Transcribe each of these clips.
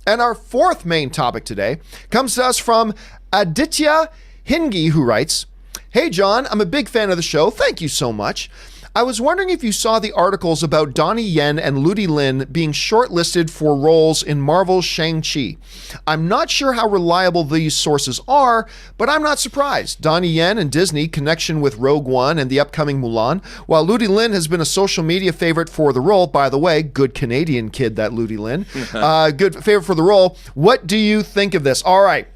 And our fourth main topic today comes to us from Aditya Hingi, who writes, "Hey John, I'm a big fan of the show. Thank you so much. I was wondering if you saw the articles about Donnie Yen and Lin being shortlisted for roles in Marvel's Shang-Chi. I'm not sure how reliable these sources are, but I'm not surprised. Donnie Yen and Disney connection with Rogue One and the upcoming Mulan, while Lin has been a social media favorite for the role. By the way, good Canadian kid, that Lin. Good favorite for the role. What do you think of this?" All right.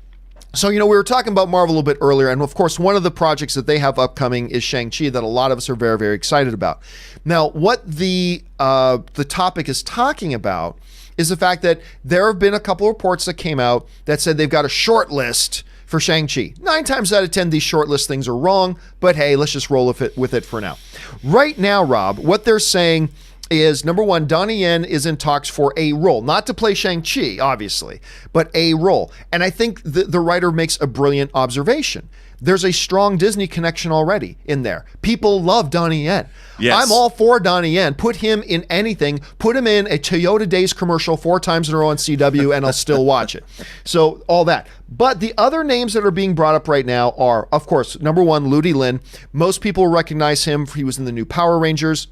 So, we were talking about Marvel a little bit earlier, and of course, one of the projects that they have upcoming is Shang-Chi that a lot of us are very, very excited about. Now, what the topic is talking about is the fact that there have been a couple of reports that came out that said they've got a short list for Shang-Chi. 9 times out of 10, these short list things are wrong, but hey, let's just roll with it for now. Right now, Rob, what they're saying is, number one, Donnie Yen is in talks for a role, not to play Shang-Chi, obviously, but a role. And I think the writer makes a brilliant observation. There's a strong Disney connection already in there. People love Donnie Yen. Yes. I'm all for Donnie Yen. Put him in anything. Put him in a Toyota Days commercial 4 times in a row on CW, and I'll still watch it. So all that. But the other names that are being brought up right now are, of course, number one, Lin. Most people recognize him. He was in the new Power Rangers.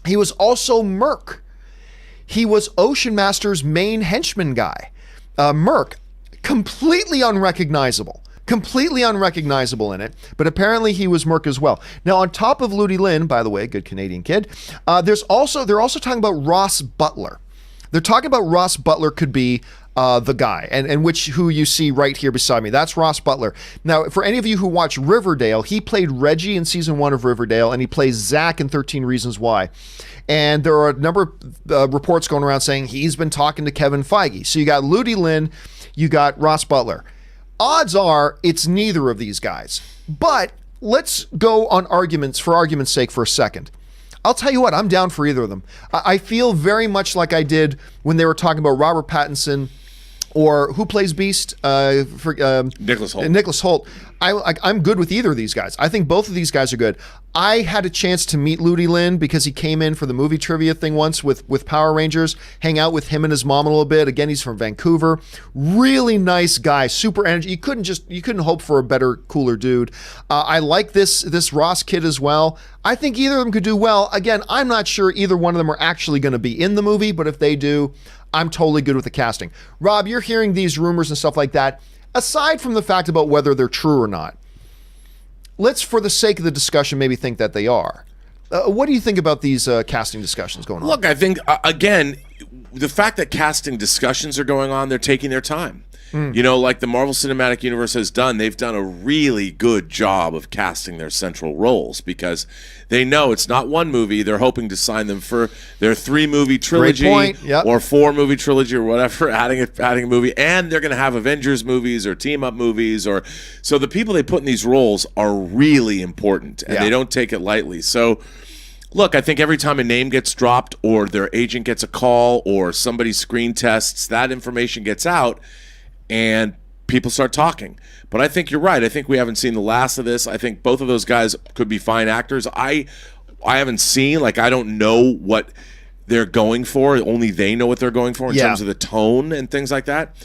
He was also Merc. He was Ocean Master's main henchman guy. Merc, completely unrecognizable in it, but apparently he was Merc as well. Now, on top of Lin, by the way, good Canadian kid, they're also talking about Ross Butler. They're talking about Ross Butler could be the guy, and who you see right here beside me. That's Ross Butler. Now, for any of you who watch Riverdale, he played Reggie in season 1 of Riverdale, and he plays Zach in 13 Reasons Why. And there are a number of reports going around saying he's been talking to Kevin Feige. So you got Lin, you got Ross Butler. Odds are it's neither of these guys. But let's go on for argument's sake for a second. I'll tell you what, I'm down for either of them. I feel very much like I did when they were talking about Robert Pattinson or who plays Beast? Nicholas Hoult. Nicholas Hoult. I'm good with either of these guys. I think both of these guys are good. I had a chance to meet Lin because he came in for the movie trivia thing once with Power Rangers, hang out with him and his mom a little bit. Again, he's from Vancouver. Really nice guy, super energy. You couldn't hope for a better, cooler dude. I like this Ross kid as well. I think either of them could do well. Again, I'm not sure either one of them are actually going to be in the movie, but if they do, I'm totally good with the casting. Rob, you're hearing these rumors and stuff like that. Aside from the fact about whether they're true or not, let's, for the sake of the discussion, maybe think that they are. What do you think about these casting discussions going on? Look, I think, again, the fact that casting discussions are going on, they're taking their time. Like the Marvel Cinematic Universe has done, they've done a really good job of casting their central roles because they know it's not one movie. They're hoping to sign them for their 3-movie trilogy or 4-movie trilogy or whatever, adding a movie. And they're going to have Avengers movies or team-up movies. So the people they put in these roles are really important, and they don't take it lightly. So look, I think every time a name gets dropped or their agent gets a call or somebody screen tests, that information gets out, and people start talking. But I think you're right. I think we haven't seen the last of this. I think both of those guys could be fine actors. I haven't seen, I don't know what they're going for. Only they know what they're going for in terms of the tone and things like that.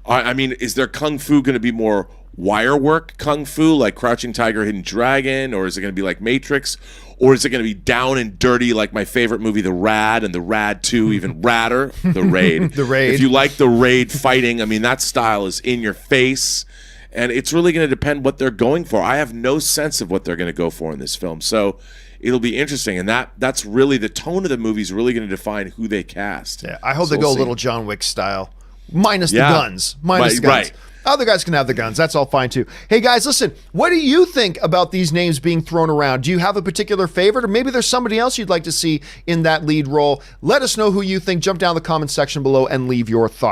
I mean, is their kung fu going to be more wire work kung fu, like Crouching Tiger, Hidden Dragon, or is it going to be like Matrix? Or is it going to be down and dirty like my favorite movie, The Rad, and The Rad 2, even radder, The Raid? The Raid. If you like The Raid fighting, I mean, that style is in your face. And it's really going to depend what they're going for. I have no sense of what they're going to go for in this film. So it'll be interesting. And that's really the tone of the movie is really going to define who they cast. Yeah, I hope they go a little John Wick style. Minus the guns. Minus the guns. Right. Other guys can have the guns. That's all fine, too. Hey, guys, listen. What do you think about these names being thrown around? Do you have a particular favorite? Or maybe there's somebody else you'd like to see in that lead role? Let us know who you think. Jump down the comment section below and leave your thoughts.